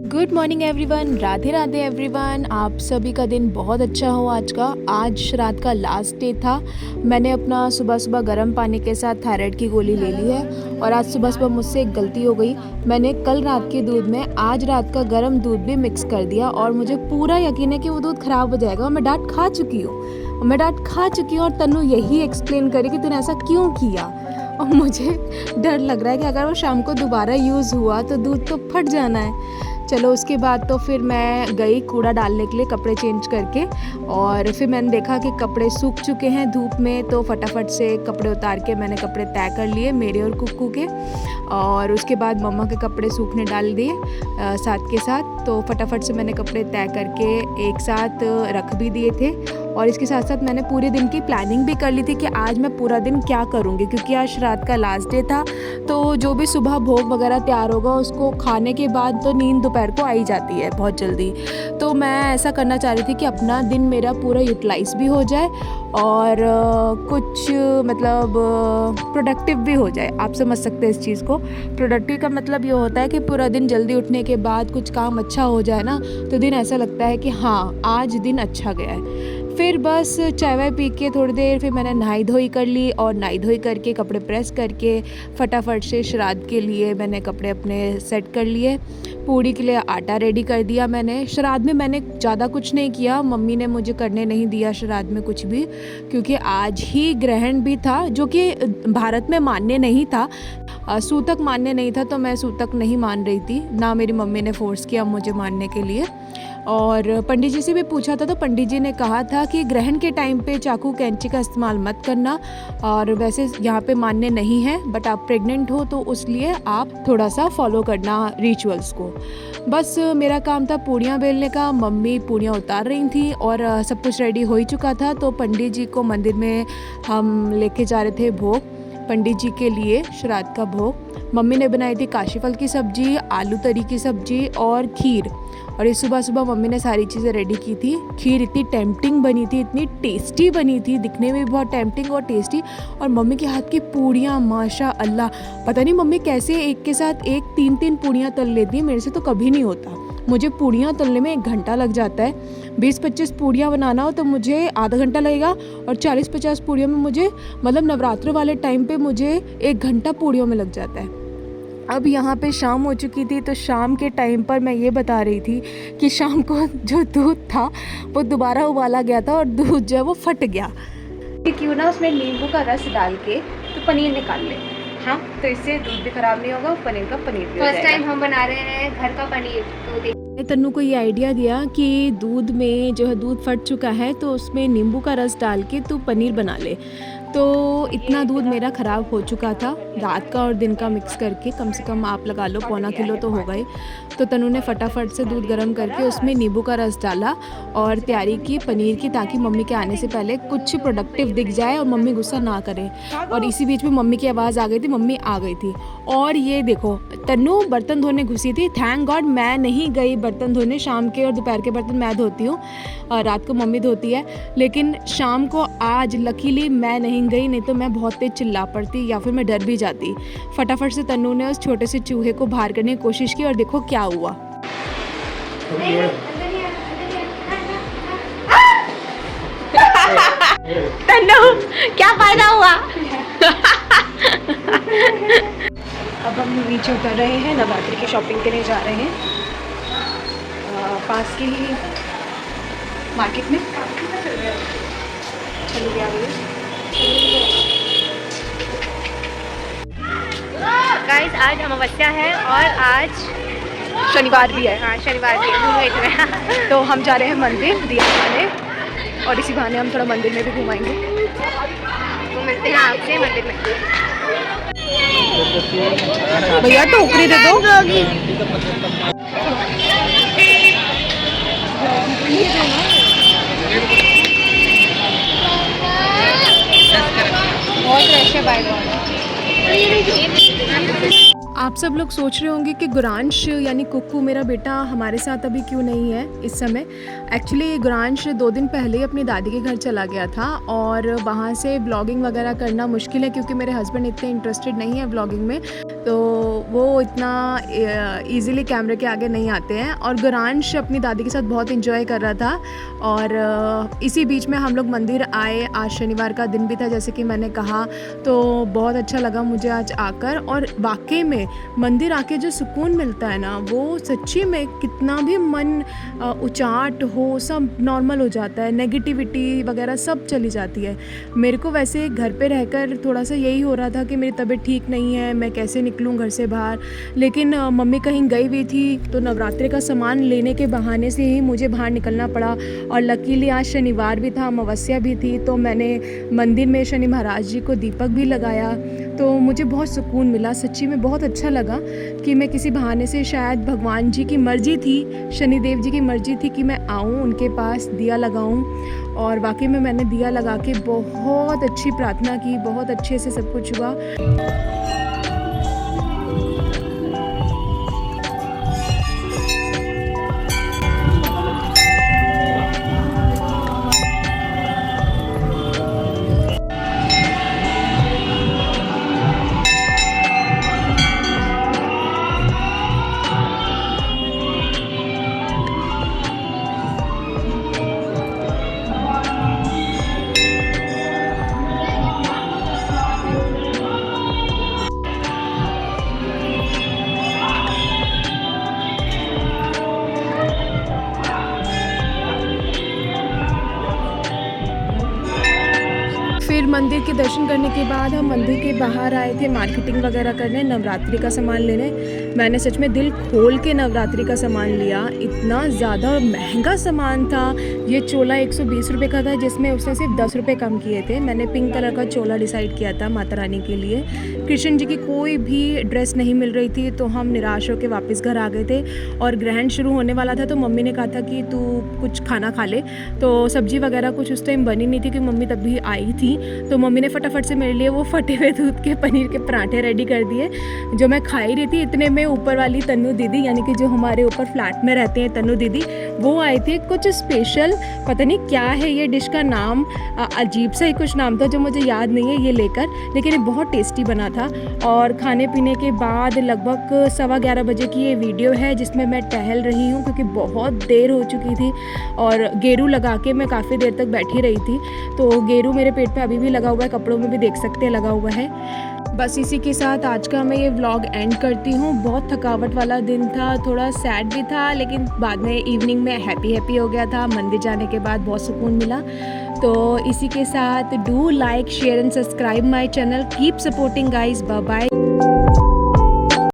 Good morning everyone, Radhe Radhe everyone. आप सभी का दिन बहुत अच्छा हो आज का। आज रात का लास्ट डे था। मैंने अपना सुबह सुबह गर्म पानी के साथ थायराइड की गोली ले ली है। और आज सुबह सुबह मुझसे एक गलती हो गई। मैंने कल रात के दूध में आज रात का गर्म दूध भी मिक्स कर दिया और मुझे पूरा यकीन है कि वो दूध ख़राब हो जाएगा। और मैं डांट खा चुकी हूँ और तन्नू यही एक्सप्लेन करी कि तूने ऐसा क्यों किया। और मुझे डर लग रहा है कि अगर वो शाम को दोबारा यूज़ हुआ तो दूध तो फट जाना है। चलो उसके बाद तो फिर मैं गई कूड़ा डालने के लिए कपड़े चेंज करके। और फिर मैंने देखा कि कपड़े सूख चुके हैं धूप में, तो फटाफट से कपड़े उतार के मैंने कपड़े तय कर लिए मेरे और कुक्कू के। और उसके बाद मम्मा के कपड़े सूखने डाल दिए साथ के साथ। तो फटाफट से मैंने कपड़े तय करके एक साथ रख भी दिए थे। और इसके साथ साथ मैंने पूरे दिन की प्लानिंग भी कर ली थी कि आज मैं पूरा दिन क्या करूँगी, क्योंकि आज रात का लास्ट डे था। तो जो भी सुबह भोग वगैरह तैयार होगा उसको खाने के बाद तो नींद दोपहर को आ ही जाती है बहुत जल्दी। तो मैं ऐसा करना चाह रही थी कि अपना दिन मेरा पूरा यूटिलाइज भी हो जाए और कुछ मतलब प्रोडक्टिव भी हो जाए। आप समझ सकते हैं इस चीज़ को। प्रोडक्टिव का मतलब ये होता है कि पूरा दिन जल्दी उठने के बाद कुछ काम अच्छा हो जाए ना, तो दिन ऐसा लगता है कि हाँ आज दिन अच्छा गया है। फिर बस चाय वाय पी के थोड़ी देर फिर मैंने नहाई धोई कर ली। और नहाई धोई करके कपड़े प्रेस करके फटाफट से श्राद्ध के लिए मैंने कपड़े अपने सेट कर लिए। पूड़ी के लिए आटा रेडी कर दिया मैंने। श्राद्ध में मैंने ज़्यादा कुछ नहीं किया, मम्मी ने मुझे करने नहीं दिया श्राद्ध में कुछ भी, क्योंकि आज ही ग्रहण भी था जो कि भारत में मान्य नहीं था। सूतक मान्य नहीं था, तो मैं सूतक नहीं मान रही थी, ना मेरी मम्मी ने फोर्स किया मुझे मानने के लिए। और पंडित जी से भी पूछा था, तो पंडित जी ने कहा था कि ग्रहण के टाइम पे चाकू कैंची का इस्तेमाल मत करना। और वैसे यहाँ पे मान्य नहीं है, बट आप प्रेग्नेंट हो तो उसलिए आप थोड़ा सा फॉलो करना रिचुअल्स को। बस मेरा काम था पूड़ियाँ बेलने का। मम्मी पूड़ियाँ उतार रही थी और सब कुछ रेडी हो ही चुका था। तो पंडित जी को मंदिर में हम लेके जा रहे थे भोग, पंडित जी के लिए श्राद्ध का भोग। मम्मी ने बनाई थी काशी फल की सब्ज़ी, आलू तरी की सब्ज़ी और खीर। और ये सुबह सुबह मम्मी ने सारी चीज़ें रेडी की थी। खीर इतनी टेम्पटिंग बनी थी, इतनी टेस्टी बनी थी, दिखने में भी बहुत टेम्पटिंग और टेस्टी। और मम्मी के हाथ की पूड़ियाँ माशा अल्लाह, पता नहीं मम्मी कैसे एक के साथ एक 3-3 पूड़ियाँ तल लेती हैं। मेरे से तो कभी नहीं होता। मुझे पूड़ियाँ तलने में 1 घंटा लग जाता है। 20-25 पूड़ियाँ बनाना हो तो मुझे आधा घंटा लगेगा, और 40-50 पूड़ियों में मुझे मतलब नवरात्र वाले टाइम पे मुझे 1 घंटा पूड़ियों में लग जाता है। अब यहाँ पे शाम हो चुकी थी, तो शाम के टाइम पर मैं ये बता रही थी कि शाम को जो दूध था वो दोबारा उबाला गया था और दूध जो है वो फट गया। क्यों ना उसमें नींबू का रस डाल के तो पनीर निकाल ले। हाँ, तो इससे दूध भी खराब नहीं होगा, पनीर का पनीर भी हो जाएगा। फर्स्ट टाइम हम बना रहे हैं घर का पनीर, तो तन्नू को ये आइडिया दिया कि दूध में जो है दूध फट चुका है तो उसमें नींबू का रस डाल के तू पनीर बना ले। तो इतना दूध मेरा ख़राब हो चुका था रात का और दिन का मिक्स करके, कम से कम आप लगा लो 1.25 किलो तो होगा ही। तो तन्नू ने फटाफट से दूध गर्म करके उसमें नींबू का रस डाला और तैयारी की पनीर की, ताकि मम्मी के आने से पहले कुछ प्रोडक्टिव दिख जाए और मम्मी गुस्सा ना करे। और इसी बीच में मम्मी की आवाज़ आ गई थी, मम्मी आ गई थी। और ये देखो तन्नू बर्तन धोने घुसी थी। थैंक गॉड मैं नहीं गई बर्तन धोने। शाम के और दोपहर के बर्तन मैं धोती हूँ और रात को मम्मी धोती है, लेकिन शाम को आज लकीली मैं नहीं गई, नहीं तो मैं बहुत तेज चिल्ला पड़ती या फिर मैं डर भी जाती। फटाफट से तन्नू ने उस छोटे से चूहे को बाहर करने की कोशिश की और देखो क्या हुआ। तन्नू क्या फायदा हुआ? अब हम नीचे उतर रहे हैं, नवरात्रि की शॉपिंग के लिए जा रहे हैं पास की ही मार्केट में। चलो गया गाइस, आज अमावस्या है और आज शनिवार भी है। हाँ शनिवार भी है। तो हम जा रहे हैं मंदिर दिया खाने, और इसी बहाने हम थोड़ा मंदिर में भी घुमाएंगे। तो मिलते हैं आपसे मंदिर में। भैया टोकरी दे दो। बहुत रश है बाइक वाला। आप सब लोग सोच रहे होंगे कि गुरांश यानी कुक्कू मेरा बेटा हमारे साथ अभी क्यों नहीं है इस समय। एक्चुअली गुरांश 2 दिन पहले ही अपनी दादी के घर चला गया था और वहाँ से ब्लॉगिंग वगैरह करना मुश्किल है क्योंकि मेरे हस्बैंड इतने इंटरेस्टेड नहीं है ब्लॉगिंग में, तो वो इतना ईज़िली कैमरे के आगे नहीं आते हैं। और गुरांश अपनी दादी के साथ बहुत इंजॉय कर रहा था और इसी बीच में हम लोग मंदिर आए। आज शनिवार का दिन भी था जैसे कि मैंने कहा, तो बहुत अच्छा लगा मुझे आज आकर। और वाकई में मंदिर आके जो सुकून मिलता है ना, वो सच्ची में कितना भी मन उचाट हो सब नॉर्मल हो जाता है, नेगेटिविटी वगैरह सब चली जाती है। मेरे को वैसे घर पे रहकर थोड़ा सा यही हो रहा था कि मेरी तबीयत ठीक नहीं है, मैं कैसे निकलूं घर से बाहर। लेकिन मम्मी कहीं गई हुई थी तो नवरात्रि का सामान लेने के बहाने से ही मुझे बाहर निकलना पड़ा। और लकीली आज शनिवार भी था, अमावस्या भी थी, तो मैंने मंदिर में शनि महाराज जी को दीपक भी लगाया, तो मुझे बहुत सुकून मिला। सच्ची में बहुत अच्छा लगा कि मैं किसी बहाने से, शायद भगवान जी की मर्ज़ी थी, शनिदेव जी की मर्ज़ी थी कि मैं आऊँ उनके पास, दिया लगाऊँ। और वाकई में मैंने दिया लगा के बहुत अच्छी प्रार्थना की, बहुत अच्छे से सब कुछ हुआ। फिर मंदिर के दर्शन करने के बाद हम मंदिर के बाहर आए थे मार्केटिंग वगैरह करने, नवरात्रि का सामान लेने। मैंने सच में दिल खोल के नवरात्रि का सामान लिया। इतना ज़्यादा महंगा सामान था। ये चोला 120 रुपये का था जिसमें उसने सिर्फ 10 रुपये कम किए थे। मैंने पिंक कलर का चोला डिसाइड किया था माता रानी के लिए। कृष्ण जी की कोई भी ड्रेस नहीं मिल रही थी तो हम निराश होकर वापस घर आ गए थे। और ग्रहण शुरू होने वाला था तो मम्मी ने कहा था कि तू कुछ खाना खा ले, तो सब्ज़ी वगैरह कुछ उस टाइम बनी नहीं थी कि मम्मी तभी आई थी, तो मम्मी ने फटाफट से मेरे लिए वो फटे हुए दूध के पनीर के पराठे रेडी कर दिए जो मैं खा ही रही थी। इतने में ऊपर वाली तन्नू दीदी, यानी कि जो हमारे ऊपर फ्लैट में रहते हैं तन्नू दीदी, वो आए थे। कुछ स्पेशल पता नहीं क्या है ये डिश का नाम, अजीब सा ही कुछ नाम था जो मुझे याद नहीं है, ये लेकर, लेकिन ये बहुत टेस्टी बना था। और खाने पीने के बाद लगभग 11:15 बजे की ये वीडियो है जिसमें मैं टहल रही हूँ क्योंकि बहुत देर हो चुकी थी और गेरू लगा के मैं काफ़ी देर तक बैठी रही थी। तो गेरू मेरे पेट पे अभी भी लगा हुआ है, कपड़ों में भी देख सकते हैं लगा हुआ है। बस इसी के साथ आज का मैं ये व्लॉग एंड करती हूँ। बहुत थकावट वाला दिन था, थोड़ा सैड भी था, लेकिन बाद में इवनिंग में हैप्पी हो गया था। मंदिर जाने के बाद बहुत सुकून मिला। तो इसी के साथ do like, share and subscribe my channel. Keep supporting guys. Bye bye.